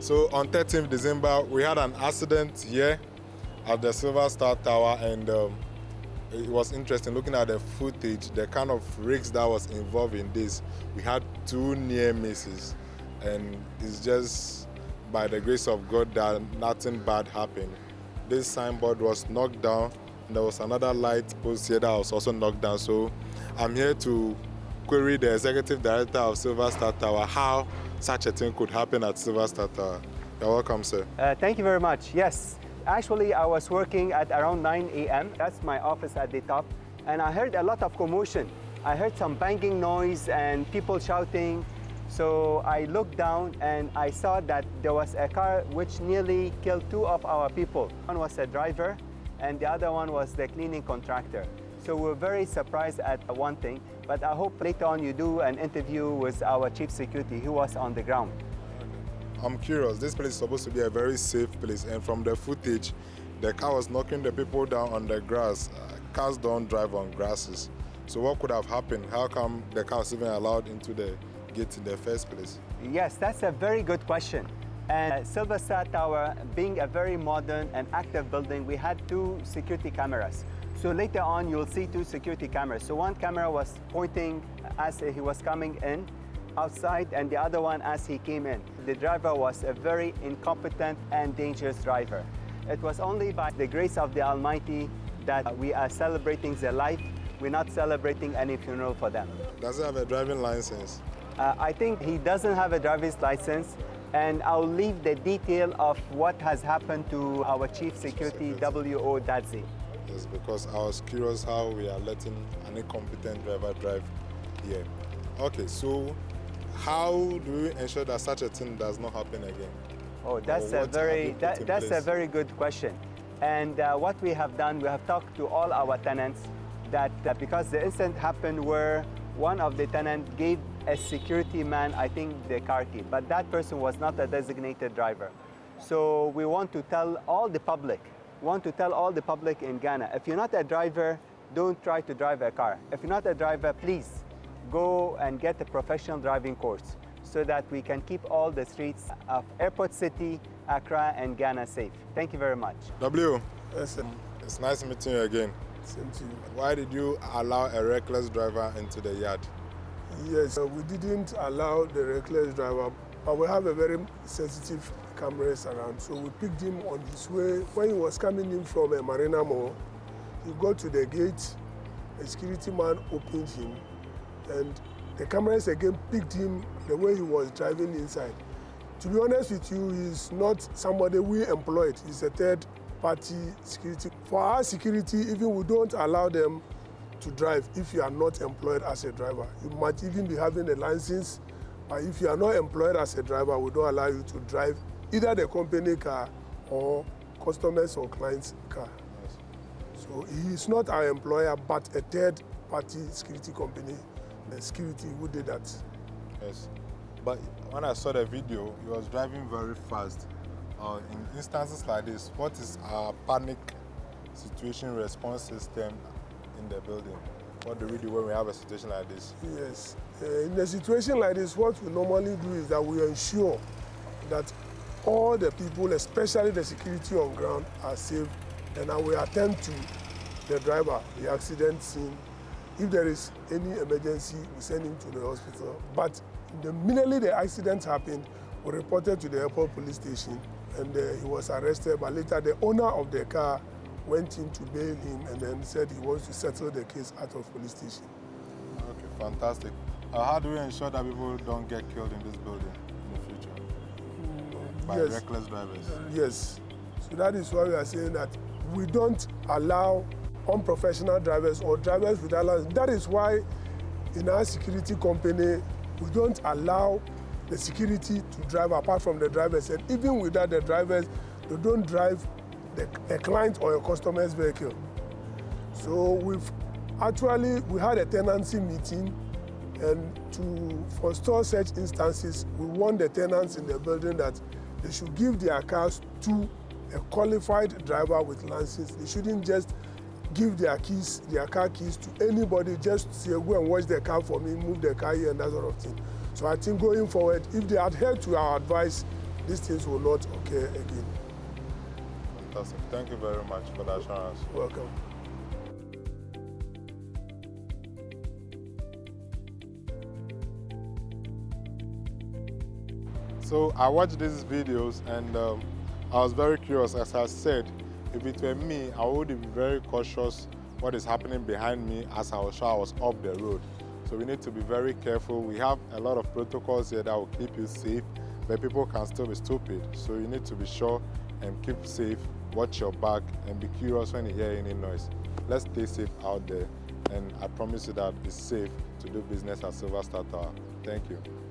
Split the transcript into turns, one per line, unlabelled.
So on 13th December, we had an accident here at the Silver Star Tower, and it was interesting looking at the footage, the kind of risks that was involved in this. We had 2 near misses, and it's just by the grace of God that nothing bad happened. This signboard was knocked down, and there was another light post here that was also knocked down. So I'm here to query the executive director of Silver Star Tower how such a thing could happen at Silver Star Tower. You're welcome, sir.
Thank you very much. Yes, actually I was working at around 9 a.m. That's my office at the top, and I heard a lot of commotion. I heard some banging noise and people shouting. So I looked down and I saw that there was a car which nearly killed 2 of our people. One was a driver and the other one was the cleaning contractor. So we're very surprised at one thing, but I hope later on you do an interview with our chief security who was on the ground.
I'm curious, this place is supposed to be a very safe place, and from the footage, the car was knocking the people down on the grass. Cars don't drive on grasses. So what could have happened? How come the car was even allowed into the gate in the first place?
Yes, that's a very good question. And Silver Star Tower, being a very modern and active building, we had 2 security cameras. So later on, you'll see 2 security cameras. So one camera was pointing as he was coming in outside, and the other one as he came in. The driver was a very incompetent and dangerous driver. It was only by the grace of the Almighty that we are celebrating their life. We're not celebrating any funeral for them.
Does he have a driving license?
I think he doesn't have a driver's license, and I'll leave the detail of what has happened to our chief security, W.O. Dadzi.
Yes, because I was curious how we are letting an incompetent driver drive here. Okay, so how do we ensure that such a thing does not happen again?
Oh, that's a very good question. And what we have done, we have talked to all our tenants that because the incident happened where one of the tenants gave a security man, I think, the car key, but that person was not a designated driver. So we want to tell all the public, in Ghana, if you're not a driver, don't try to drive a car. If you're not a driver, please go and get a professional driving course so that we can keep all the streets of Airport City, Accra, and Ghana safe. Thank you very much.
W,
Yes, sir.
it's nice meeting you again.
Same to you.
Why did you allow a reckless driver into the yard?
Yes, we didn't allow the reckless driver, but we have a very sensitive cameras around. So we picked him on his way. When he was coming in from a Marina Mall, he got to the gate, a security man opened him, and the cameras again picked him the way he was driving inside. To be honest with you, he's not somebody we employed. He's a third-party security. For our security, even we don't allow them to drive if you are not employed as a driver. You might even be having a license, but if you are not employed as a driver, we don't allow you to drive either the company car or customers or clients' car.
Yes.
So he is not our employer, but a third-party security company, the security who did that.
Yes. But when I saw the video, he was driving very fast. In instances like this, what is our panic situation response system in the building? What do we do when we have a situation like this?
Yes. In a situation like this, what we normally do is that we ensure that all the people, especially the security on ground, are safe, and I will attend to the driver, the accident scene. If there is any emergency, we send him to the hospital. But immediately the accident happened, we reported to the airport police station, and he was arrested. But later, the owner of the car went in to bail him and then said he wants to settle the case out of police station.
Okay, fantastic. How do we ensure that people don't get killed in this building in the future by
Yes.
reckless drivers?
Yes. So that is why we are saying that we don't allow unprofessional drivers or drivers without license. That is why in our security company, we don't allow the security to drive apart from the drivers. And even without the drivers, they don't drive a client or a customer's vehicle. So we had a tenancy meeting, and to forestall such instances, we warned the tenants in the building that they should give their cars to a qualified driver with license. They shouldn't just give their car keys to anybody, just say, go and wash the car for me, move the car here and that sort of thing. So I think going forward, if they adhere to our advice, these things will not occur again.
Fantastic. Thank you very much for the assurance.
Welcome.
So I watched these videos and I was very curious. As I said, if it were me, I would be very cautious what is happening behind me as I was sure I was off the road. So we need to be very careful. We have a lot of protocols here that will keep you safe, but people can still be stupid. So you need to be sure and keep safe, watch your back, and be curious when you hear any noise. Let's stay safe out there, and I promise you that it's safe to do business at Silver Star Tower. Thank you.